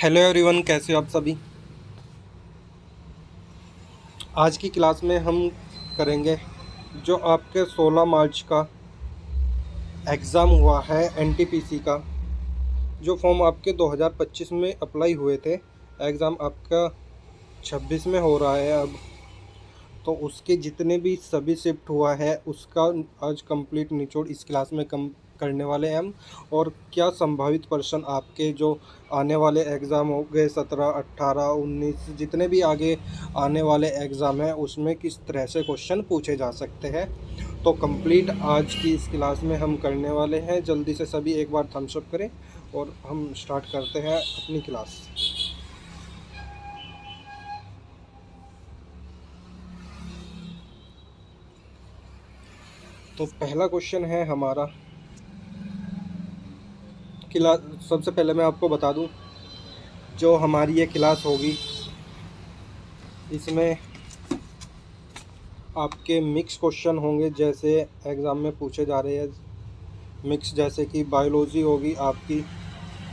Hello everyone, कैसे हो आप सभी। आज की क्लास में हम करेंगे जो आपके 16 मार्च का एग्ज़ाम हुआ है एनटीपीसी का। जो फॉर्म आपके 2025 में अप्लाई हुए थे, एग्ज़ाम आपका 26 में हो रहा है अब। तो उसके जितने भी सभी शिफ्ट हुआ है उसका आज कंप्लीट निचोड़ इस क्लास में कम करने वाले हैं हम। और क्या संभावित प्रश्न आपके जो आने वाले एग्ज़ाम हो गए 17, 18, 19 जितने भी आगे आने वाले एग्ज़ाम हैं उसमें किस तरह से क्वेश्चन पूछे जा सकते हैं, तो कंप्लीट आज की इस क्लास में हम करने वाले हैं। जल्दी से सभी एक बार थम्स अप करें और हम स्टार्ट करते हैं अपनी क्लास। तो पहला क्वेश्चन है हमारा क्लास। सबसे पहले मैं आपको बता दूं, जो हमारी ये क्लास होगी इसमें आपके मिक्स क्वेश्चन होंगे, जैसे एग्ज़ाम में पूछे जा रहे हैं मिक्स। जैसे कि बायोलॉजी होगी आपकी,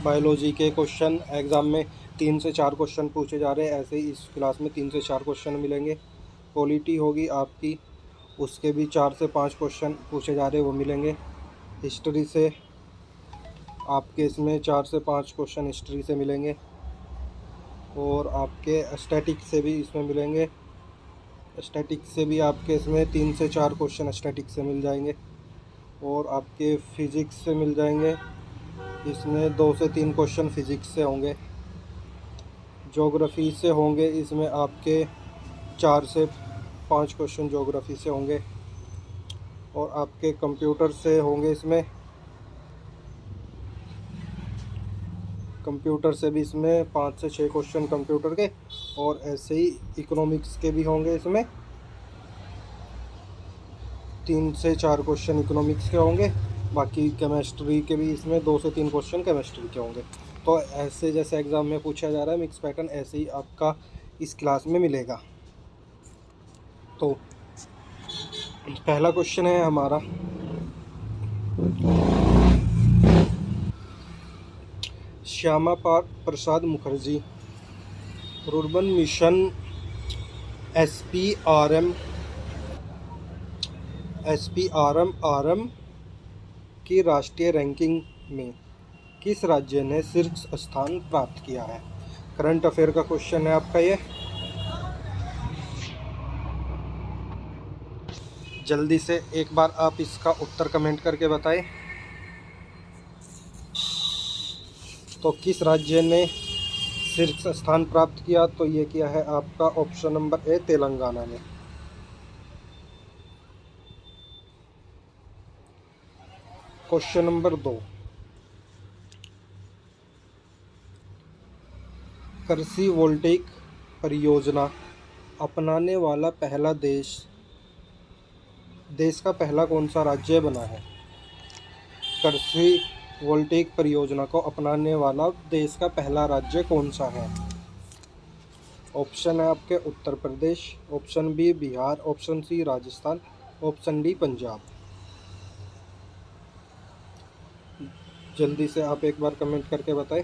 बायोलॉजी के क्वेश्चन एग्ज़ाम में 3 से 4 क्वेश्चन पूछे जा रहे हैं, ऐसे ही इस क्लास में 3 से 4 क्वेश्चन मिलेंगे। पॉलिटी होगी आपकी, उसके भी 4 से 5 क्वेश्चन पूछे जा रहे हैं, वो मिलेंगे। हिस्ट्री से आपके इसमें 4 से 5 क्वेश्चन हिस्ट्री से मिलेंगे, और आपके स्टैटिक्स से भी इसमें मिलेंगे। स्टैटिक्स से भी आपके इसमें 3 से 4 क्वेश्चन स्टैटिक्स से मिल जाएंगे, और आपके फ़िज़िक्स से मिल जाएंगे। इसमें 2 से 3 क्वेश्चन फ़िज़िक्स से होंगे। ज्योग्राफ़ी से होंगे इसमें आपके 4 से 5 क्वेश्चन ज्योग्राफ़ी से होंगे, और आपके कंप्यूटर से होंगे इसमें, कंप्यूटर से भी इसमें 5 से 6 क्वेश्चन कंप्यूटर के, और ऐसे ही इकोनॉमिक्स के भी होंगे इसमें 3 से 4 क्वेश्चन इकोनॉमिक्स के होंगे। बाकी केमिस्ट्री के भी इसमें 2 से 3 क्वेश्चन केमिस्ट्री के होंगे। तो ऐसे जैसे एग्ज़ाम में पूछा जा रहा है मिक्स पैटर्न, ऐसे ही आपका इस क्लास में मिलेगा। तो पहला क्वेश्चन है हमारा, श्यामा प्रसाद मुखर्जी रुर्बन मिशन एसपीआरएम की राष्ट्रीय रैंकिंग में किस राज्य ने शीर्ष स्थान प्राप्त किया है। करंट अफेयर का क्वेश्चन है आपका ये। जल्दी से एक बार आप इसका उत्तर कमेंट करके बताएं। तो किस राज्य ने शीर्ष स्थान प्राप्त किया, तो ये किया है आपका ऑप्शन नंबर ए, तेलंगाना ने। क्वेश्चन नंबर 2, कृषि वोल्टेइक परियोजना अपनाने वाला पहला देश का पहला कौन सा राज्य बना है। कृषि वोल्टेइक परियोजना को अपनाने वाला देश का पहला राज्य कौन सा है। ऑप्शन है आपके Uttar Pradesh, option B Bihar, option C Rajasthan, option D Punjab. जल्दी से आप एक बार कमेंट करके बताएं।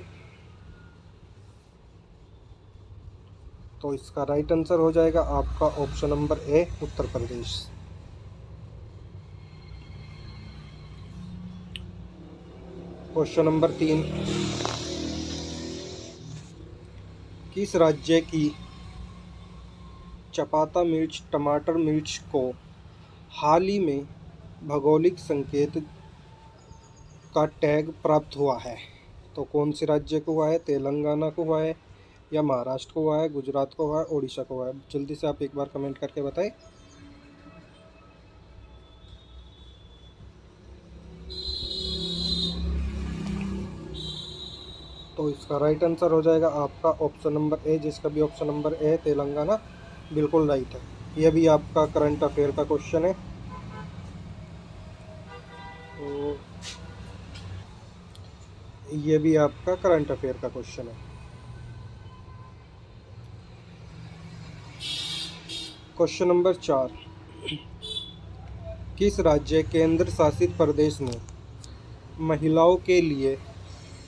तो इसका राइट आंसर हो जाएगा आपका ऑप्शन नंबर ए, उत्तर प्रदेश। क्वेश्चन नंबर 3, किस राज्य की चपाता मिर्च टमाटर मिर्च को हाल ही में भौगोलिक संकेत का टैग प्राप्त हुआ है। तो कौन से राज्य को हुआ है, तेलंगाना को हुआ है, या महाराष्ट्र को हुआ है, गुजरात को हुआ है, उड़ीसा को हुआ है। जल्दी से आप एक बार कमेंट करके बताएं। तो इसका राइट आंसर हो जाएगा आपका ऑप्शन नंबर ए, जिसका भी ऑप्शन नंबर ए है, तेलंगाना, बिल्कुल राइट है। यह भी आपका करंट अफेयर का क्वेश्चन है। तो ये भी आपका करंट अफेयर का क्वेश्चन है। क्वेश्चन नंबर 4, किस राज्य केंद्र शासित प्रदेश ने महिलाओं के लिए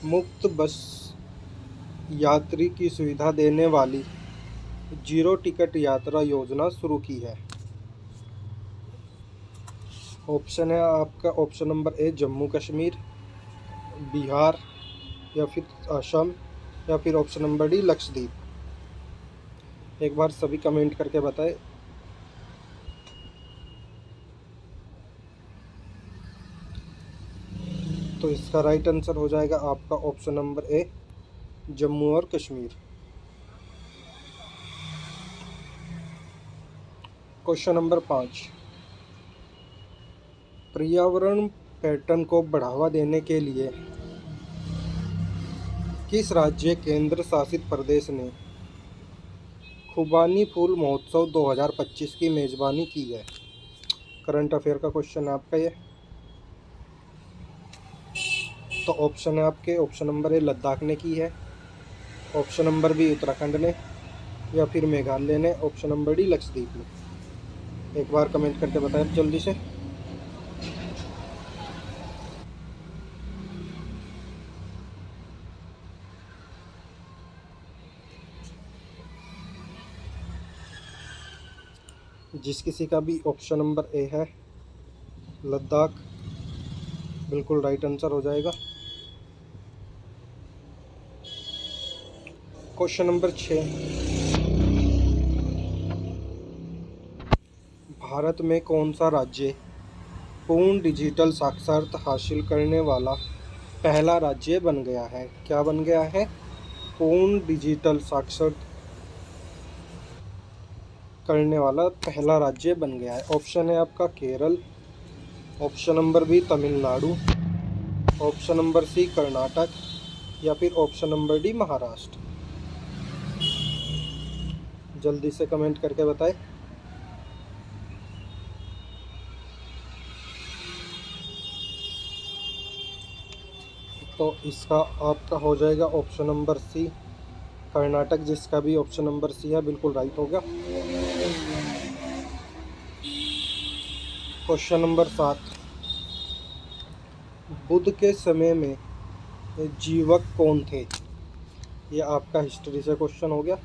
मुफ्त बस यात्री की सुविधा देने वाली जीरो टिकट यात्रा योजना शुरू की है? ऑप्शन है आपका ऑप्शन नंबर ए जम्मू कश्मीर, बिहार या फिर असम या फिर ऑप्शन नंबर डी लक्षद्वीप। एक बार सभी कमेंट करके बताएं। तो इसका राइट आंसर हो जाएगा आपका ऑप्शन नंबर ए जम्मू और कश्मीर। क्वेश्चन नंबर 5, पर्यावरण पर्यटन को बढ़ावा देने के लिए किस राज्य केंद्र शासित प्रदेश ने खुबानी फूल महोत्सव 2025 की मेजबानी की है? करंट अफेयर का क्वेश्चन है आपका ये। तो ऑप्शन है आपके ऑप्शन नंबर ए लद्दाख ने की है, ऑप्शन नंबर बी उत्तराखंड ने या फिर मेघालय ने, ऑप्शन नंबर डी लक्षद्वीप ने। एक बार कमेंट करके बताएं जल्दी से। जिस किसी का भी ऑप्शन नंबर ए है लद्दाख, बिल्कुल राइट आंसर हो जाएगा। क्वेश्चन नंबर 6, भारत में कौन सा राज्य पूर्ण डिजिटल साक्षरता हासिल करने वाला पहला राज्य बन गया है? क्या बन गया है? पूर्ण डिजिटल साक्षरता करने वाला पहला राज्य बन गया है। ऑप्शन है आपका Kerala, option number B Tamil Nadu, option number C Karnataka या फिर ऑप्शन नंबर डी महाराष्ट्र। जल्दी से कमेंट करके बताएं। तो इसका आपका हो जाएगा ऑप्शन नंबर सी कर्नाटक। जिसका भी ऑप्शन नंबर सी है बिल्कुल राइट होगा। क्वेश्चन नंबर 7, बुद्ध के समय में जीवक कौन थे? ये आपका हिस्ट्री से क्वेश्चन हो गया।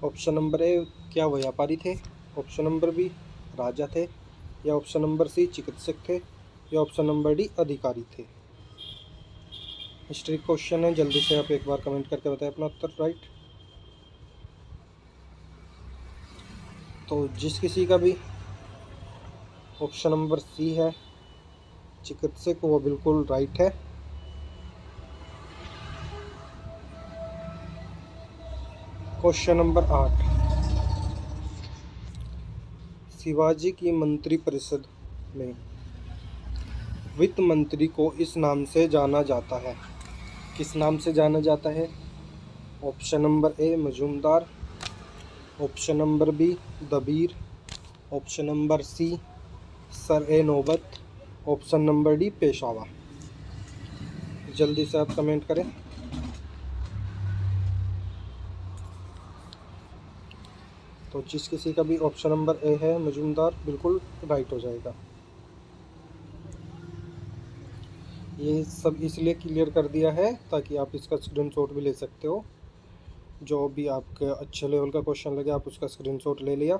ऑप्शन नंबर ए क्या व्यापारी थे, ऑप्शन नंबर बी राजा थे या ऑप्शन नंबर सी चिकित्सक थे या ऑप्शन नंबर डी अधिकारी थे। हिस्ट्री क्वेश्चन है, जल्दी से आप एक बार कमेंट करके बताएं अपना उत्तर राइट। तो जिस किसी का भी ऑप्शन नंबर सी है चिकित्सक, वो बिल्कुल राइट है। क्वेश्चन नंबर 8, शिवाजी की मंत्रिपरिषद में वित्त मंत्री को इस नाम से जाना जाता है। किस नाम से जाना जाता है? Option number A Majumdar, option number B Dabir, option number C सर ए नौबत, ऑप्शन नंबर डी पेशवा। जल्दी से आप कमेंट करें। तो जिस किसी का भी ऑप्शन नंबर ए है मजूमदार, बिल्कुल राइट हो जाएगा। ये सब इसलिए क्लियर कर दिया है ताकि आप इसका स्क्रीनशॉट भी ले सकते हो। जो भी आपके अच्छे लेवल का क्वेश्चन लगे आप उसका स्क्रीनशॉट ले लिया,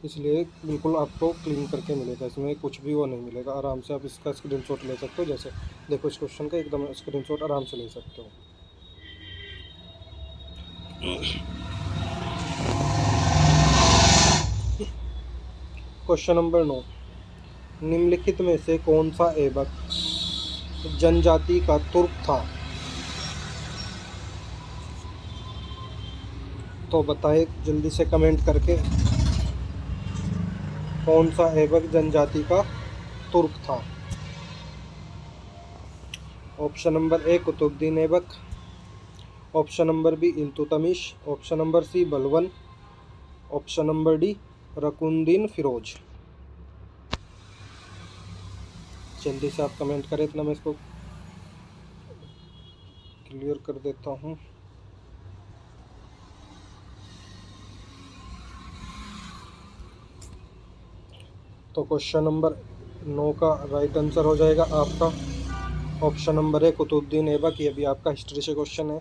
इसलिए बिल्कुल आपको क्लीन करके मिलेगा। इसमें कुछ भी वो नहीं मिलेगा। आराम से आप इसका स्क्रीनशॉट ले सकते हो। जैसे देखो इस क्वेश्चन का एकदम स्क्रीनशॉट आराम से ले सकते हो। क्वेश्चन नंबर 9, निम्नलिखित में से कौन सा ऐबक जनजाति का तुर्क था? तो बताएं जल्दी से कमेंट करके, कौन सा ऐबक जनजाति का तुर्क था? Option number A Qutubuddin Aibak, option number B Iltutmish, option number C Balban, option number D Ruknuddin Firoz. जल्दी से आप कमेंट करें, इतना मैं इसको क्लियर कर देता हूँ। तो क्वेश्चन नंबर 9 का राइट आंसर हो जाएगा आपका option number A Qutubuddin Aibak. ये भी आपका हिस्ट्री से क्वेश्चन है।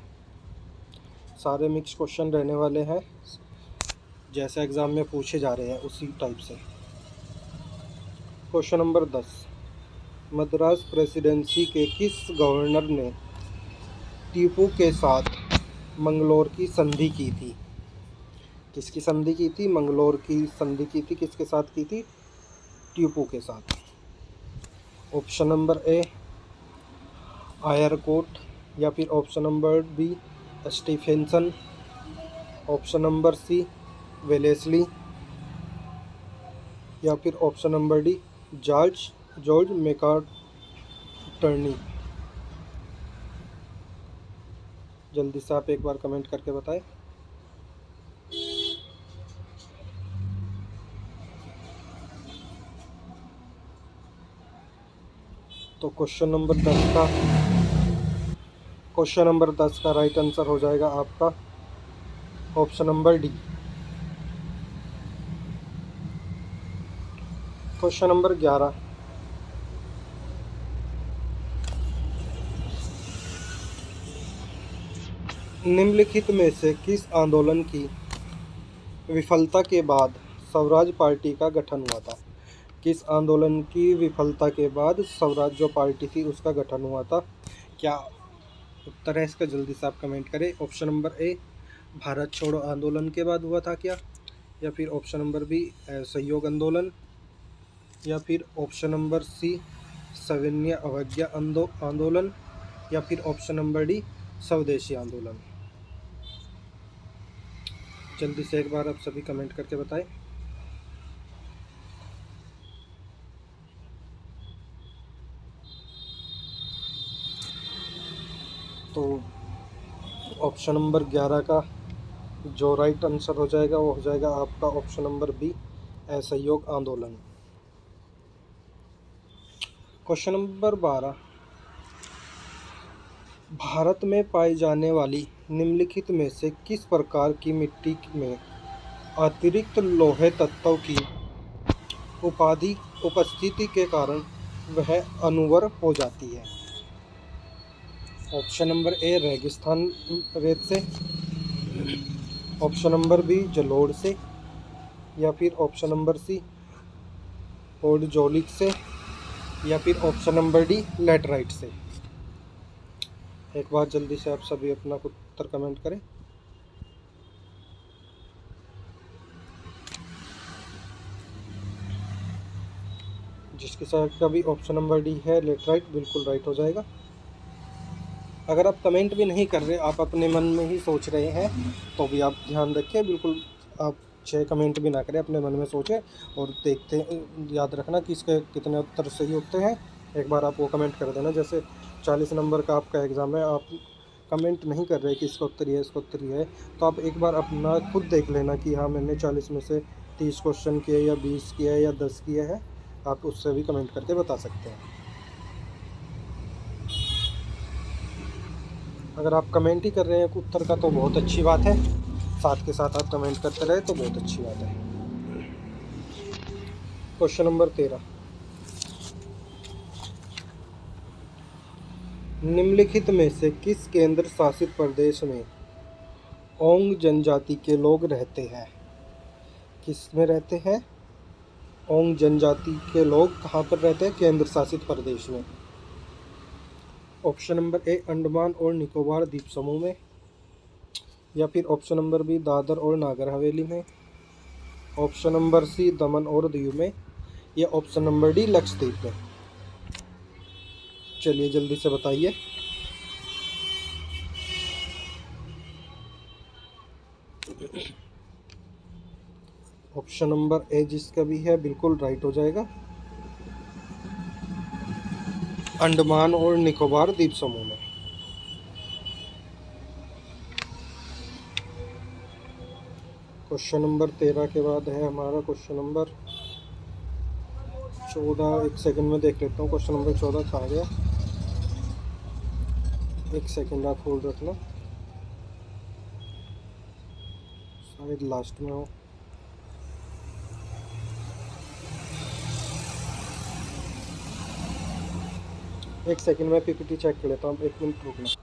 सारे मिक्स क्वेश्चन रहने वाले हैं, जैसे एग्ज़ाम में पूछे जा रहे हैं उसी टाइप से। क्वेश्चन नंबर 10, मद्रास प्रेसिडेंसी के किस गवर्नर ने टीपू के साथ मंगलोर की संधि की थी? किसकी संधि की थी? मंगलोर की संधि की थी। किसके साथ की थी? टीपू के साथ। ऑप्शन नंबर ए आयरकोट, या फिर option number B Stephenson, option number C Wellesley, या फिर option number D George Macartney. जल्दी से आप एक बार कमेंट करके बताएं। तो क्वेश्चन नंबर 10 का राइट आंसर हो जाएगा आपका option number D. Question number 11, निम्नलिखित में से किस आंदोलन की विफलता के बाद स्वराज पार्टी का गठन हुआ था? किस आंदोलन की विफलता के बाद स्वराज जो पार्टी थी उसका गठन हुआ था? क्या उत्तर है इसका? जल्दी से आप कमेंट करें। ऑप्शन नंबर ए भारत छोड़ो आंदोलन के बाद हुआ था क्या, या फिर ऑप्शन नंबर बी सहयोग आंदोलन, या फिर ऑप्शन नंबर सी सविनय अवज्ञा आंदोलन, या फिर ऑप्शन नंबर डी स्वदेशी आंदोलन। जल्दी से एक बार आप सभी कमेंट करके बताएं। तो ऑप्शन नंबर 11 का जो राइट आंसर हो जाएगा वो हो जाएगा आपका ऑप्शन नंबर बी असहयोग आंदोलन। क्वेश्चन नंबर 12, भारत में पाई जाने वाली निम्नलिखित में से किस प्रकार की मिट्टी में अतिरिक्त लोहे तत्वों की उपस्थिति के कारण वह अनुवर हो जाती है? ऑप्शन नंबर ए रेगिस्तान रेत से, ऑप्शन नंबर बी जलोढ़ से, या फिर ऑप्शन नंबर सी पोडजोलिक से, या फिर ऑप्शन नंबर डी लैटराइट से। एक बार जल्दी से आप सभी अपना उत्तर कमेंट करें। जिसके साथ का भी ऑप्शन नंबर डी है लेटराइट, बिल्कुल राइट हो जाएगा। अगर आप कमेंट भी नहीं कर रहे, आप अपने मन में ही सोच रहे हैं, तो भी आप ध्यान रखें, बिल्कुल आप 6 कमेंट भी ना करें, अपने मन में सोचें और देखते, याद रखना कि इसके कितने उत्तर सही होते हैं। एक बार आप वो कमेंट कर देना। जैसे 40 नंबर का आपका एग्ज़ाम है, आप कमेंट नहीं कर रहे कि इसका उत्तर ये है, इसका उत्तर ये है, तो आप एक बार अपना खुद देख लेना कि हाँ मैंने 40 में से 30 क्वेश्चन किए या 20 किए या 10 किए हैं। आप उससे भी कमेंट करके बता सकते हैं। अगर आप कमेंट ही कर रहे हैं उत्तर का तो बहुत अच्छी बात है, साथ के साथ आप कमेंट करते रहे तो बहुत अच्छी बात है। क्वेश्चन नंबर 13, निम्नलिखित में से किस केंद्र शासित प्रदेश में ओंग जनजाति के लोग रहते हैं? किस में रहते हैं? ओंग जनजाति के लोग कहाँ पर रहते हैं? केंद्र शासित प्रदेश में। ऑप्शन नंबर ए अंडमान और निकोबार द्वीप समूह में, या फिर ऑप्शन नंबर बी दादर और नागर हवेली में, ऑप्शन नंबर सी दमन और दीव में, या ऑप्शन नंबर डी लक्षद्वीप में। चलिए जल्दी से बताइए। ऑप्शन नंबर ए जिसका भी है बिल्कुल राइट हो जाएगा, अंडमान और निकोबार द्वीप समूह में। क्वेश्चन नंबर 13 के बाद है हमारा क्वेश्चन नंबर 14। एक सेकंड में देख लेता हूँ क्वेश्चन नंबर 14 कहाँ गया। एक सेकंड आप होल्ड रखना, शायद लास्ट में हो। एक सेकंड में पीपीटी चेक कर लेता हूँ, 1 मिनट रुकना।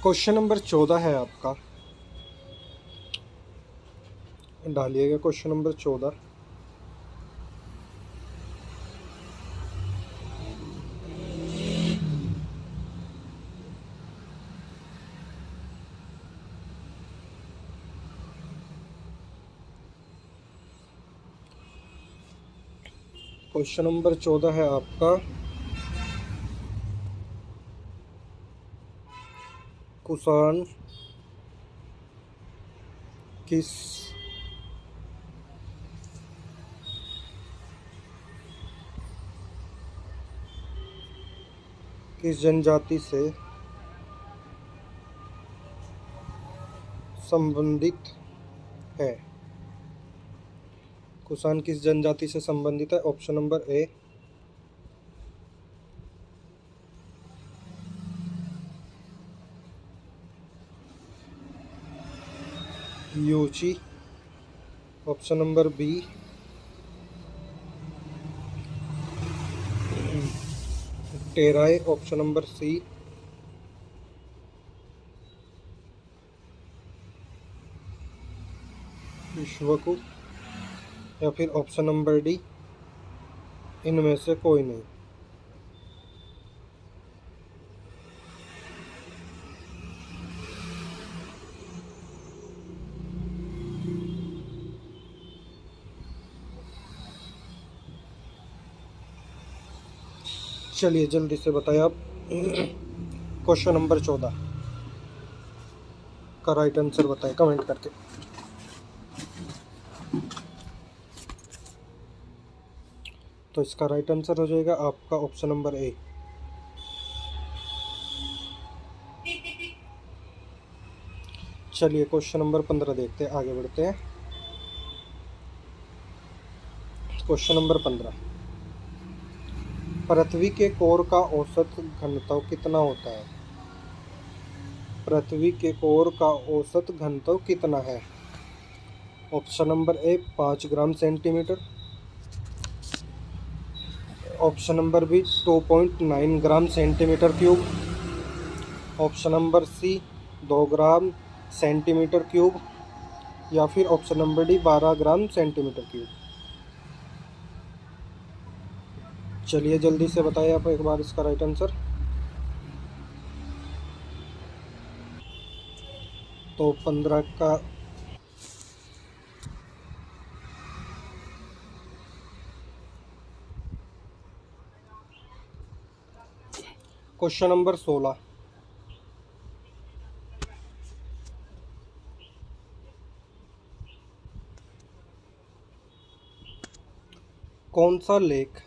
क्वेश्चन नंबर 14 है आपका, डालिएगा क्वेश्चन नंबर 14। क्वेश्चन नंबर 14 है आपका, कुषाण किस जनजाति से संबंधित है? कुषाण किस जनजाति से संबंधित है? Option number A Yuezhi, option number B टेराई, ऑप्शन नंबर सी विश्वकु, या फिर ऑप्शन नंबर डी इनमें से कोई नहीं। चलिए जल्दी से बताइए आप। क्वेश्चन नंबर 14 का राइट आंसर बताएं कमेंट करके। तो इसका राइट आंसर हो जाएगा आपका ऑप्शन नंबर ए। चलिए क्वेश्चन नंबर 15 देखते हैं, आगे बढ़ते हैं। क्वेश्चन नंबर 15, पृथ्वी के कोर का औसत घनत्व कितना होता है? पृथ्वी के कोर का औसत घनत्व कितना है? Option number A 5 gram centimetre, option number B 2.9 gram centimetre cube, option number C 2 gram centimetre cube, या फिर option number D 12 gram centimetre cube. चलिए जल्दी से बताइए आप एक बार इसका राइट आंसर। तो 15 का क्वेश्चन नंबर 16, कौन सा लेख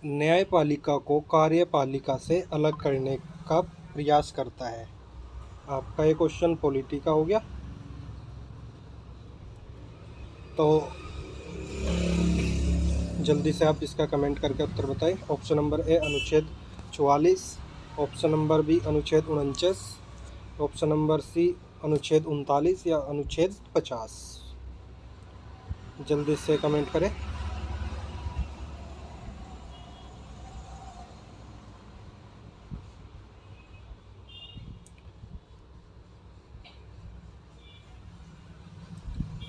न्यायपालिका को कार्यपालिका से अलग करने का प्रयास करता है? आपका ये क्वेश्चन पॉलिटी का हो गया। तो जल्दी से आप इसका कमेंट करके उत्तर बताएं। ऑप्शन नंबर ए अनुच्छेद 44, ऑप्शन नंबर बी अनुच्छेद 49, ऑप्शन नंबर सी अनुच्छेद 39 या अनुच्छेद 50। जल्दी से कमेंट करें।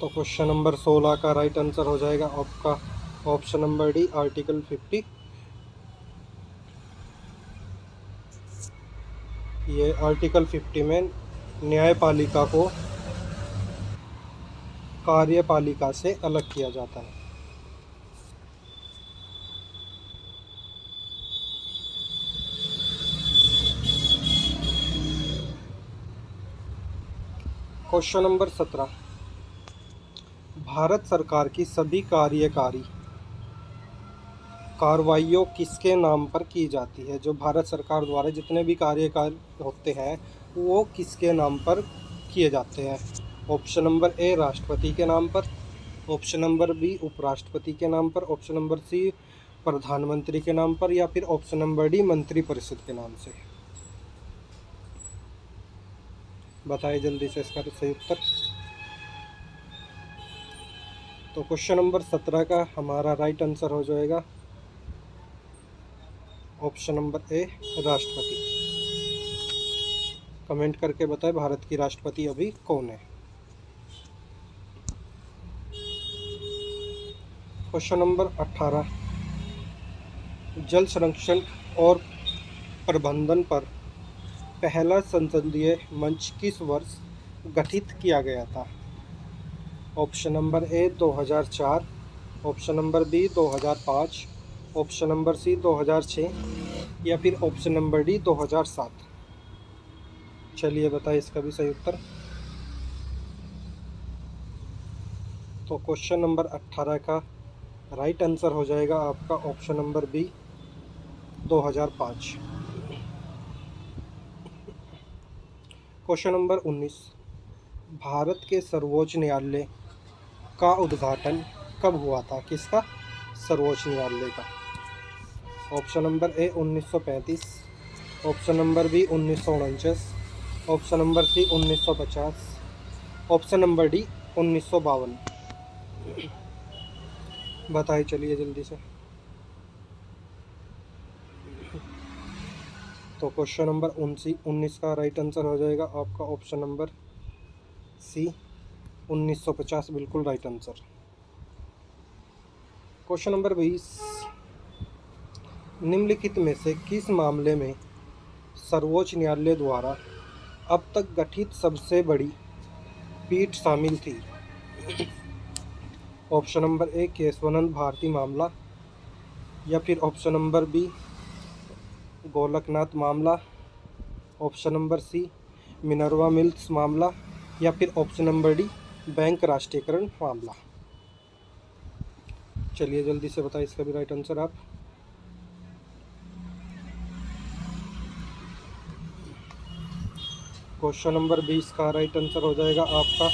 तो क्वेश्चन नंबर 16 का राइट आंसर हो जाएगा आपका ऑप्शन नंबर डी आर्टिकल 50। ये आर्टिकल 50 में न्यायपालिका को कार्यपालिका से अलग किया जाता है। क्वेश्चन नंबर 17, भारत सरकार की सभी कार्यकारी कार्रवाइयों किसके नाम पर की जाती है? जो भारत सरकार द्वारा जितने भी कार्यकाल होते हैं वो किसके नाम पर किए जाते हैं? ऑप्शन नंबर ए राष्ट्रपति के नाम पर, ऑप्शन नंबर बी उपराष्ट्रपति के नाम पर, ऑप्शन नंबर सी प्रधानमंत्री के नाम पर, या फिर ऑप्शन नंबर डी मंत्रिपरिषद के नाम से। बताइए जल्दी से इसका सही उत्तर। तो क्वेश्चन नंबर 17 का हमारा राइट आंसर हो जाएगा ऑप्शन नंबर ए राष्ट्रपति। कमेंट करके बताएं भारत की राष्ट्रपति अभी कौन है। क्वेश्चन नंबर 18, जल संरक्षण और प्रबंधन पर पहला संसदीय मंच किस वर्ष गठित किया गया था। Option number A 2004, option number B 2005, option number C 2006 या फिर ऑप्शन नंबर डी 2007। चलिए बताइए इसका भी सही उत्तर। तो क्वेश्चन नंबर 18 का राइट आंसर हो जाएगा आपका option number B 2005। Question number 19, भारत के सर्वोच्च न्यायालय का उद्घाटन कब हुआ था। किसका? सर्वोच्च न्यायालय का। Option number A 1935, option number B 1949, option number C 1950, option number D 1952। बताइए चलिए जल्दी से। तो क्वेश्चन नंबर 19 का राइट आंसर हो जाएगा आपका ऑप्शन नंबर सी 1950, बिल्कुल राइट आंसर। क्वेश्चन नंबर 20, निम्नलिखित में से किस मामले में सर्वोच्च न्यायालय द्वारा अब तक गठित सबसे बड़ी पीठ शामिल थी। Option number A Kesavananda Bharati मामला, या फिर ऑप्शन नंबर बी गोलकनाथ मामला, option number C Minerva Mills मामला, या फिर ऑप्शन नंबर डी बैंक राष्ट्रीयकरण मामला। चलिए जल्दी से बताइए इसका भी राइट आंसर आप। क्वेश्चन नंबर 20 का राइट आंसर हो जाएगा आपका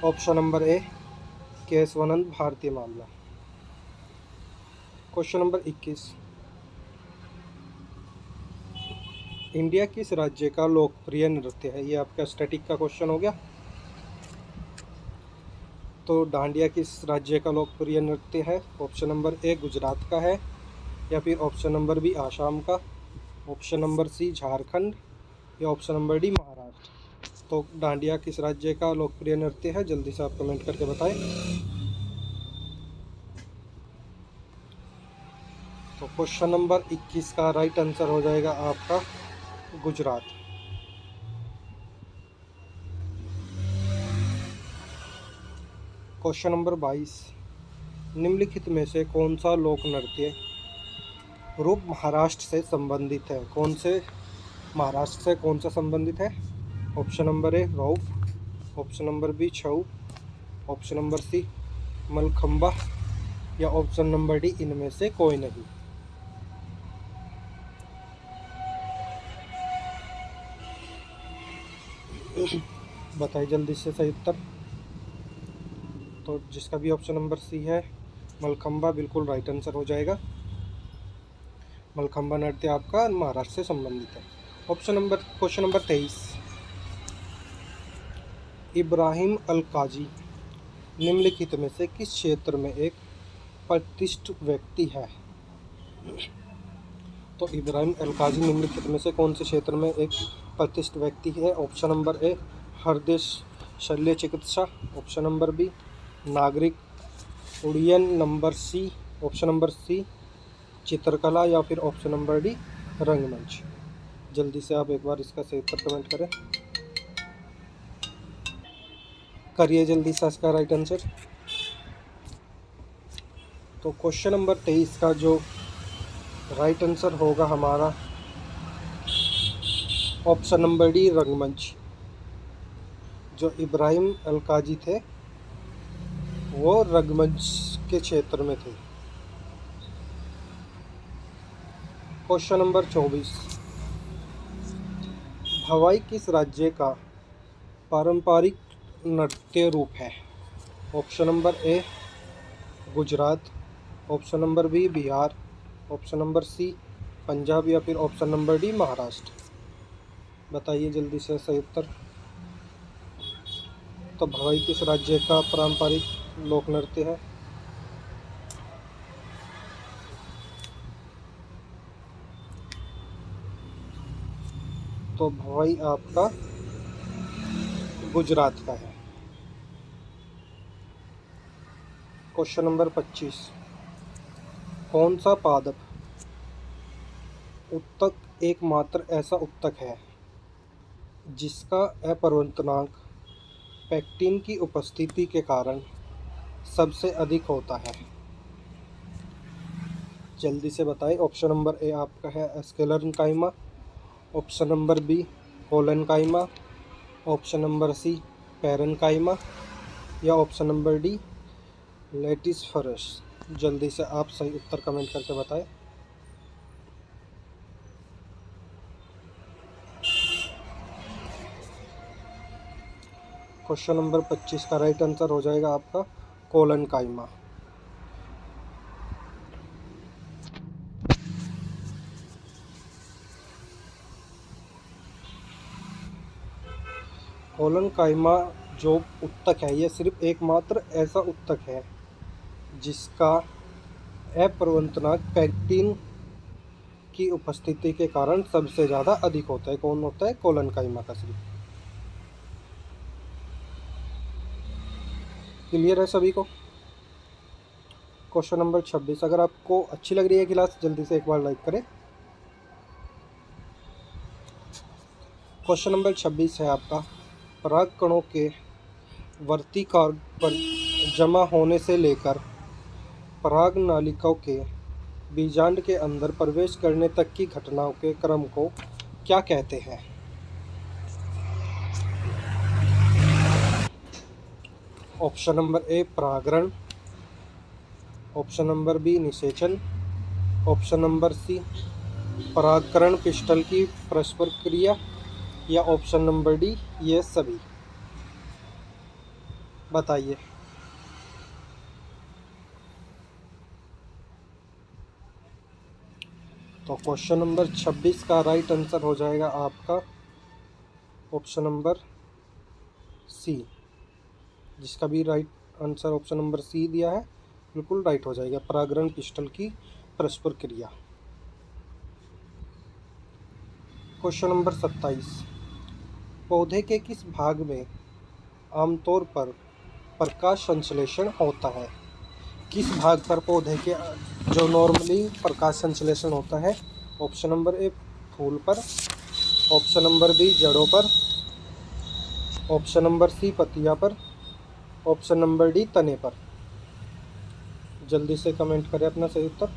option number A Kesavananda Bharati मामला। क्वेश्चन नंबर 21, इंडिया किस राज्य का लोकप्रिय नृत्य है। ये आपका स्टैटिक का क्वेश्चन हो गया। तो डांडिया किस राज्य का लोकप्रिय नृत्य है। ऑप्शन नंबर ए गुजरात का है, या फिर ऑप्शन नंबर बी आसाम का, ऑप्शन नंबर सी झारखंड, या ऑप्शन नंबर डी महाराष्ट्र। तो डांडिया किस राज्य का लोकप्रिय नृत्य है, जल्दी से आप कमेंट करके बताएं। तो क्वेश्चन नंबर 21 का राइट आंसर हो जाएगा आपका गुजरात। क्वेश्चन नंबर 22, निम्नलिखित में से कौन सा लोक नृत्य रूप महाराष्ट्र से संबंधित है। कौन से महाराष्ट्र से कौन सा संबंधित है। Option number A Rauf, option number B Chhau, option number C Mallakhamb, या ऑप्शन नंबर डी इनमें से कोई नहीं। बताइए जल्दी से सही उत्तर। तो जिसका भी ऑप्शन नंबर सी है मलखंबा, बिल्कुल राइट आंसर हो जाएगा। मलखंबा नृत्य आपका महाराष्ट्र से संबंधित है। क्वेश्चन नंबर 23, इब्राहिम अल काजी निम्नलिखित में से किस क्षेत्र में एक प्रतिष्ठित व्यक्ति है। तो इब्राहिम अल काजी निम्नलिखित में से कौन से क्षेत्र में एक प्रतिष्ठित व्यक्ति है। ऑप्शन नंबर ए हृदय शल्य चिकित्सा, ऑप्शन नंबर बी नागरिक उड्डयन, ऑप्शन नंबर सी चित्रकला, या फिर ऑप्शन नंबर डी रंगमंच। जल्दी से आप एक बार इसका सही उत्तर कमेंट करिए जल्दी से इसका राइट आंसर। तो क्वेश्चन नंबर 23 का जो राइट आंसर होगा हमारा ऑप्शन नंबर डी रंगमंच। जो इब्राहिम अल काजी थे वो रंगमंच के क्षेत्र में थे। क्वेश्चन नंबर 24, भवाई किस राज्य का पारंपरिक नृत्य रूप है। Option number A Gujarat, option number B Bihar, option number C Punjab, या फिर ऑप्शन नंबर डी महाराष्ट्र। बताइए जल्दी से सही उत्तर। तो भवाई किस राज्य का पारंपरिक लोक नृत्य है। तो भाई आपका गुजरात का है। क्वेश्चन नंबर 25, कौन सा पादप उत्तक एकमात्र ऐसा उत्तक है जिसका अपवर्तनांक पेक्टिन की उपस्थिति के कारण सबसे अधिक होता है? जल्दी से बताएं। ऑप्शन नंबर ए आपका है sclerenchyma, option number B collenchyma, option number C parenchyma या ऑप्शन नंबर डी लेटिसफरस। जल्दी से आप सही उत्तर कमेंट करके बताएं। क्वेश्चन नंबर 25 का राइट आंसर हो जाएगा आपका कोलेनकाइमा। कोलेनकाइमा जो उत्तक है, यह सिर्फ एकमात्र ऐसा उत्तक है जिसका अपवर्तनांक पेक्टिन की उपस्थिति के कारण सबसे ज़्यादा अधिक होता है। कौन होता है? कोलेनकाइमा का सिर्फ। क्लियर है सभी को? क्वेश्चन नंबर 26, अगर आपको अच्छी लग रही है क्लास जल्दी से एक बार लाइक करें। क्वेश्चन नंबर 26 है आपका, पराग कणों के वर्तिकार्क पर जमा होने से लेकर पराग नालिकाओं के बीजांड के अंदर प्रवेश करने तक की घटनाओं के क्रम को क्या कहते हैं? ऑप्शन नंबर ए परागण, ऑप्शन नंबर बी निषेचन, ऑप्शन नंबर सी परागकण पिस्टल की परस्पर क्रिया या ऑप्शन नंबर डी ये सभी। बताइए। तो क्वेश्चन नंबर 26 का राइट आंसर हो जाएगा आपका ऑप्शन नंबर सी। जिसका भी right answer option number C दिया है बिल्कुल राइट हो जाएगा, परागण पिस्टल की परस्पर क्रिया। क्वेश्चन नंबर 27, पौधे के किस भाग में आमतौर पर प्रकाश संश्लेषण होता है? किस भाग पर पौधे के जो नॉर्मली प्रकाश संश्लेषण होता है? ऑप्शन नंबर ए फूल पर, ऑप्शन नंबर बी जड़ों पर, ऑप्शन नंबर सी पत्तियां पर, ऑप्शन नंबर डी तने पर। जल्दी से कमेंट करें अपना सही उत्तर।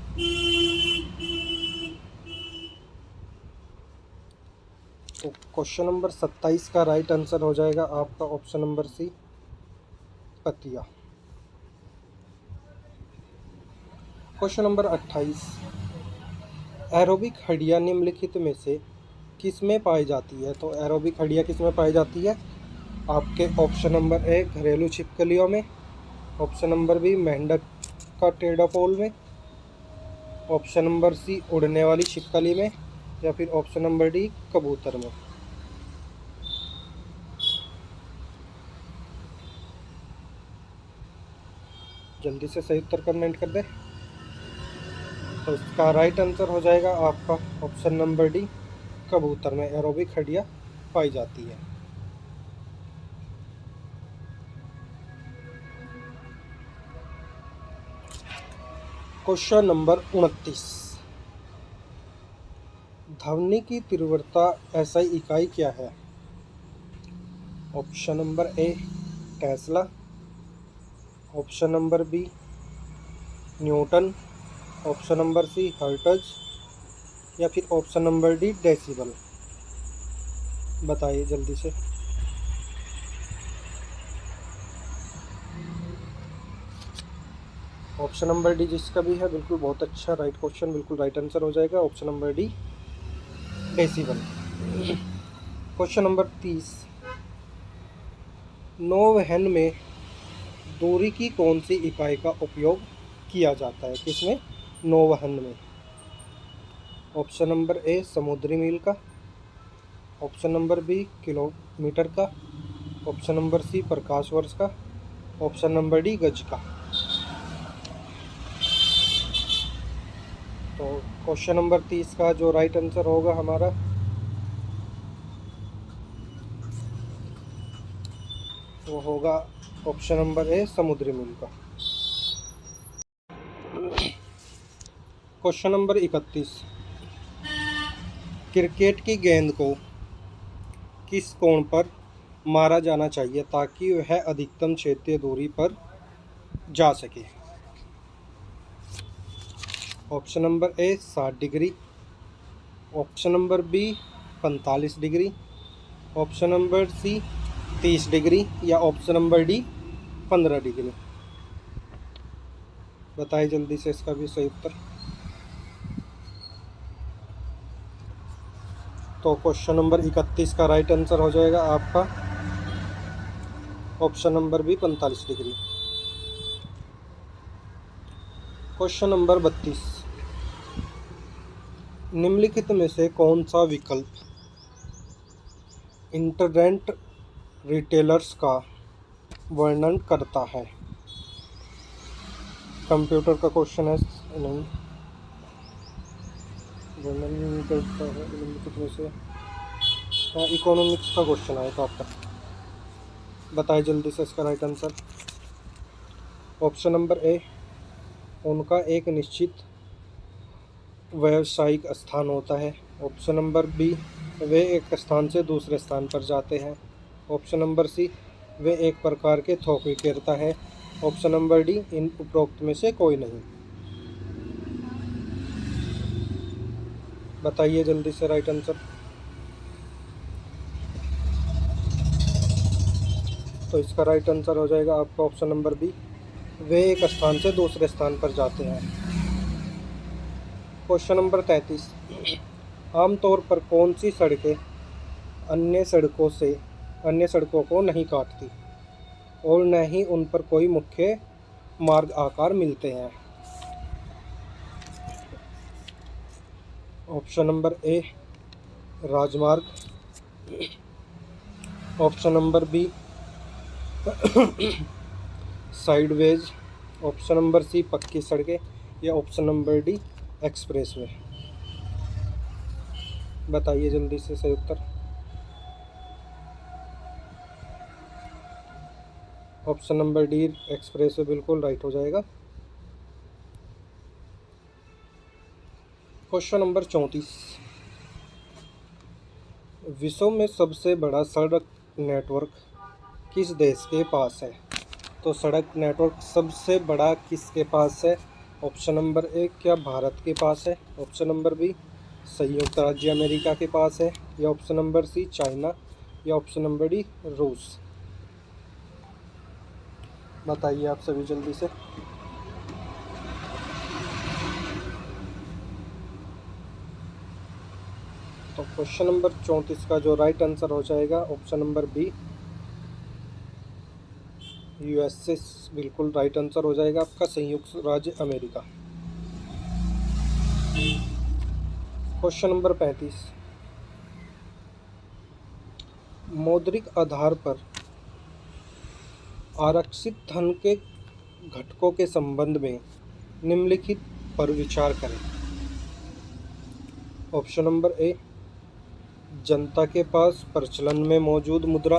तो क्वेश्चन नंबर 27 का राइट आंसर हो जाएगा आपका ऑप्शन नंबर सी पत्तियां। क्वेश्चन नंबर 28, एरोबिक हड्डियां निम्नलिखित में से किस में पाई जाती है? तो एरोबिक हड्डियां किस में पाई जाती है? आपके ऑप्शन नंबर ए घरेलू छिपकलियों में, ऑप्शन नंबर बी मेंढक का टेढ़ापोल में, ऑप्शन नंबर सी उड़ने वाली छिपकली में या फिर ऑप्शन नंबर डी कबूतर में। जल्दी से सही उत्तर कमेंट कर दे। तो इसका राइट आंसर हो जाएगा आपका ऑप्शन नंबर डी कबूतर में एरोबिक हड्डियां पाई जाती है। क्वेश्चन नंबर 29, ध्वनि की तीव्रता एसआई इकाई क्या है? Option number A tesla, option number B newton, option number C hertz या फिर ऑप्शन नंबर डी डेसिबल। बताइए जल्दी से। ऑप्शन नंबर डी जिसका भी है बिल्कुल बहुत अच्छा राइट क्वेश्चन, बिल्कुल राइट आंसर हो जाएगा option number D decibel. Question number 30, नौवहन में दूरी की कौन सी इकाई का उपयोग किया जाता है? किसमें? नौवहन में। ऑप्शन नंबर ए समुद्री मील का, ऑप्शन नंबर बी किलोमीटर का, ऑप्शन नंबर सी प्रकाश वर्ष का, ऑप्शन नंबर डी गज का। तो क्वेश्चन नंबर 30 का जो राइट आंसर होगा हमारा वो होगा ऑप्शन नंबर ए, समुद्री मूल का। क्वेश्चन नंबर 31, क्रिकेट की गेंद को किस कोण पर मारा जाना चाहिए ताकि वह अधिकतम क्षेत्रीय दूरी पर जा सके? Option number A 60 degree, option number B 45 degree, option number C 30 degree या ऑप्शन नंबर डी 15 डिग्री। बताइए जल्दी से इसका भी सही उत्तर। तो क्वेश्चन नंबर 31 का राइट आंसर हो जाएगा आपका option number B 45 degree. Question number 32, निम्नलिखित में से कौन सा विकल्प इंटरनेट रिटेलर्स का वर्णन करता है? कंप्यूटर का क्वेश्चन है, नहीं वर्णन नहीं करता है। निम्नलिखित में से इकोनॉमिक्स का क्वेश्चन आया तो आपका। बताइए जल्दी से इसका राइट आंसर। ऑप्शन नंबर ए, उनका एक निश्चित व्यावसायिक स्थान होता है। ऑप्शन नंबर बी, वे एक स्थान से दूसरे स्थान पर जाते हैं। ऑप्शन नंबर सी, वे एक प्रकार के थोक विक्रेता है। ऑप्शन नंबर डी, इन उपरोक्त में से कोई नहीं। बताइए जल्दी से राइट आंसर। तो इसका राइट आंसर हो जाएगा आपका ऑप्शन नंबर बी, वे एक स्थान से दूसरे स्थान पर जाते हैं। क्वेश्चन नंबर 33, आमतौर पर कौन सी सड़कें अन्य सड़कों को नहीं काटती और न ही उन पर कोई मुख्य मार्ग आकार मिलते हैं? ऑप्शन नंबर ए, राजमार्ग, option number B sideways, option number C पक्की सड़कें या ऑप्शन नंबर डी एक्सप्रेसवे। बताइए जल्दी से सही उत्तर। ऑप्शन नंबर डी एक्सप्रेसवे बिल्कुल राइट हो जाएगा। क्वेश्चन नंबर 34, विश्व में सबसे बड़ा सड़क नेटवर्क किस देश के पास है? तो सड़क नेटवर्क सबसे बड़ा किसके पास है? ऑप्शन नंबर ए, क्या भारत के पास है? ऑप्शन नंबर बी, संयुक्त राज्य अमेरिका के पास है या ऑप्शन नंबर सी चाइना या ऑप्शन नंबर डी रूस। बताइए आप सभी जल्दी से। तो क्वेश्चन नंबर 34 का जो राइट आंसर हो जाएगा ऑप्शन नंबर बी, यूएसए बिल्कुल राइट आंसर हो जाएगा आपका, संयुक्त राज्य अमेरिका। क्वेश्चन नंबर 35, मौद्रिक आधार पर आरक्षित धन के घटकों के संबंध में निम्नलिखित पर विचार करें। ऑप्शन नंबर ए, जनता के पास प्रचलन में मौजूद मुद्रा।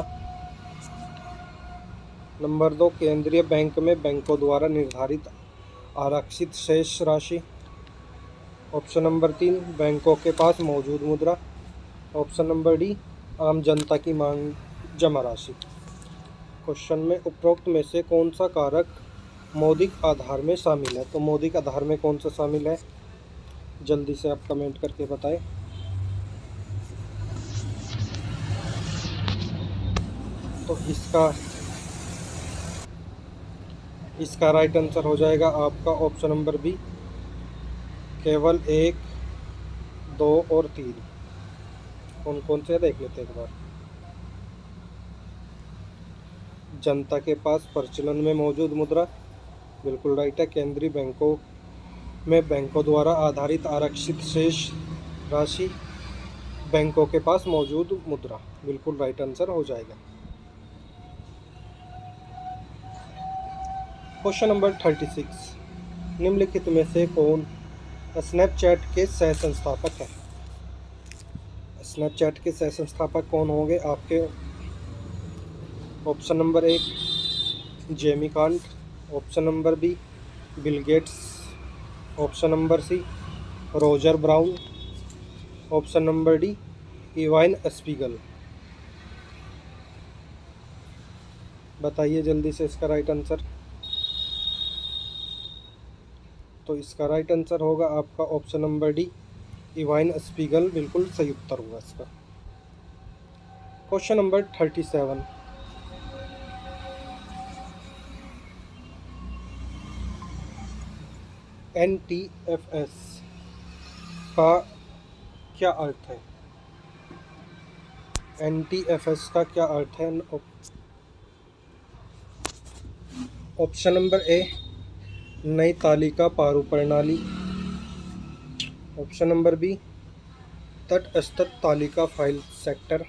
नंबर 2, केंद्रीय बैंक में बैंकों द्वारा निर्धारित आरक्षित शेष राशि। ऑप्शन नंबर 3, बैंकों के पास मौजूद मुद्रा। ऑप्शन नंबर डी, आम जनता की मांग जमा राशि। क्वेश्चन में उपरोक्त में से कौन सा कारक मौद्रिक आधार में शामिल है? तो मौद्रिक आधार में कौन सा शामिल है? जल्दी से आप कमेंट करके बताएं। तो इसका राइट आंसर हो जाएगा आपका ऑप्शन नंबर बी, केवल 1, 2 और 3। कौन कौन से देख लेते हैं एक बार। जनता के पास प्रचलन में मौजूद मुद्रा बिल्कुल राइट है। केंद्रीय बैंकों में बैंकों द्वारा आधारित आरक्षित शेष राशि, बैंकों के पास मौजूद मुद्रा बिल्कुल राइट आंसर हो जाएगा। क्वेश्चन नंबर 36, निम्नलिखित में से कौन स्नैपचैट के सह संस्थापक है? स्नैपचैट के सह संस्थापक कौन होंगे आपके? Option number A Jamie Kant, option number B Bill Gates, option number C Roger Brown, option number D Evan Spiegel. बताइए जल्दी से इसका राइट आंसर। तो इसका राइट आंसर होगा आपका option number D Evan Spiegel, बिल्कुल सही उत्तर होगा इसका। क्वेश्चन नंबर 37, NTFS का क्या अर्थ है? NTFS का क्या अर्थ है? ऑप्शन नंबर ए नई तालिका पारू प्रणाली, ऑप्शन नंबर बी तटस्थ तालिका file sector,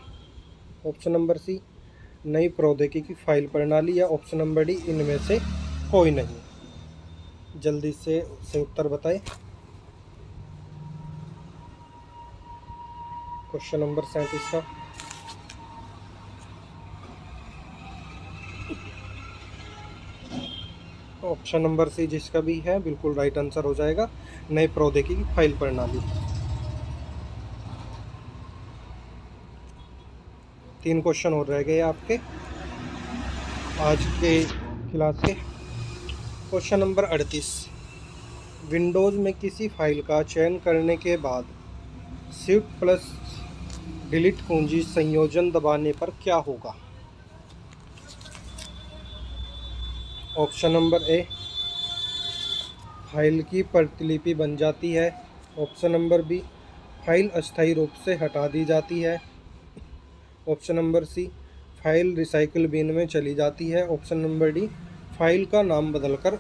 option number C नई प्रौद्योगिकी फाइल प्रणाली, या ऑप्शन नंबर डी इनमें से कोई नहीं। जल्दी से उत्तर बताएं। क्वेश्चन नंबर 37 का ऑप्शन नंबर सी जिसका भी है बिल्कुल राइट आंसर हो जाएगा, नई प्रौद्योगिकी फाइल प्रणाली। 3 क्वेश्चन और रह गए आपके आज के क्लास के। क्वेश्चन नंबर 38, विंडोज़ में किसी फाइल का चयन करने के बाद शिफ्ट प्लस डिलीट कुंजी संयोजन दबाने पर क्या होगा? ऑप्शन नंबर ए फाइल की प्रतिलिपि बन जाती है, ऑप्शन नंबर बी फाइल अस्थायी रूप से हटा दी जाती है, option number C file recycle bin में चली जाती है, ऑप्शन नंबर डी फाइल का नाम बदलकर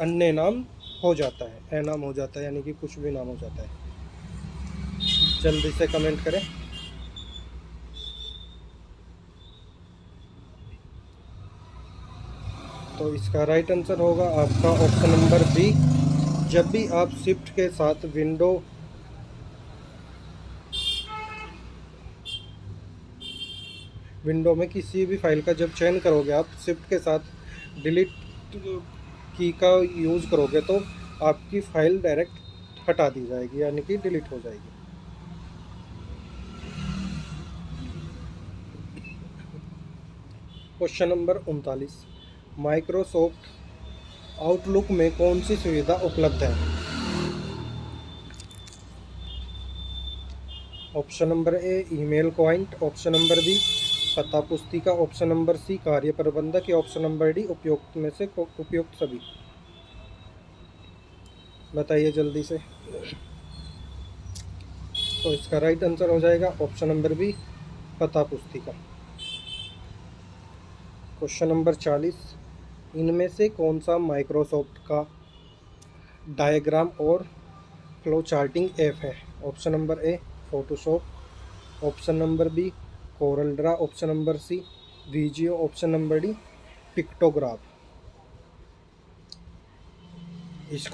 अन्य नाम हो जाता है, नाम हो जाता है, यानी कि कुछ भी नाम हो जाता है। जल्दी से कमेंट करें। तो इसका राइट आंसर होगा आपका ऑप्शन नंबर बी। जब भी आप शिफ्ट के साथ विंडो में किसी भी फाइल का जब चयन करोगे, आप शिफ्ट के साथ डिलीट की का यूज़ करोगे तो आपकी फाइल डायरेक्ट हटा दी जाएगी, यानी कि डिलीट हो जाएगी। क्वेश्चन नंबर 39, माइक्रोसॉफ्ट आउटलुक में कौन सी सुविधा उपलब्ध है? Option number A email client, option number B पता पुस्तिका, ऑप्शन नंबर सी कार्य प्रबंधक, या ऑप्शन नंबर डी उपयुक्त में से उपयुक्त सभी। बताइए जल्दी से। तो इसका राइट आंसर हो जाएगा ऑप्शन नंबर बी पता पुस्तिका। क्वेश्चन नंबर 40, इनमें से कौन सा माइक्रोसॉफ्ट का डायग्राम और फ्लो चार्टिंग ऐप है? Option number A Photoshop, option number B Corel Draw, option number C Visio, option number D Pictograph. इस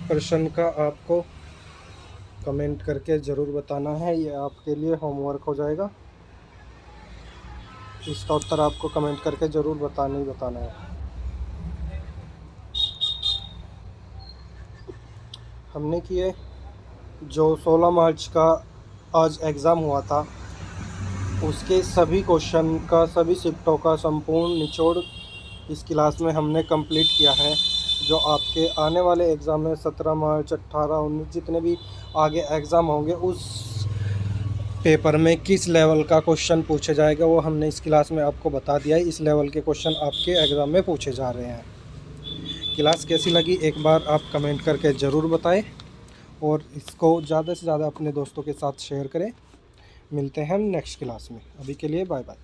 प्रश्न का आपको कमेंट करके ज़रूर बताना है, ये आपके लिए होमवर्क हो जाएगा। इसका उत्तर आपको कमेंट करके ज़रूर बताना है। हमने किए जो 16 मार्च का आज एग्ज़ाम हुआ था, उसके सभी क्वेश्चन का, सभी शिफ्टों का संपूर्ण निचोड़ इस क्लास में हमने कंप्लीट किया है। जो आपके आने वाले एग्ज़ाम में 17 मार्च, 18, 19 जितने भी आगे एग्ज़ाम होंगे, उस पेपर में किस लेवल का क्वेश्चन पूछे जाएगा वो हमने इस क्लास में आपको बता दिया है। इस लेवल के क्वेश्चन आपके एग्ज़ाम में पूछे जा रहे हैं। क्लास कैसी लगी एक बार आप कमेंट करके ज़रूर बताएं, और इसको ज़्यादा से ज़्यादा अपने दोस्तों के साथ शेयर करें। मिलते हैं हम नेक्स्ट क्लास में। अभी के लिए बाय बाय।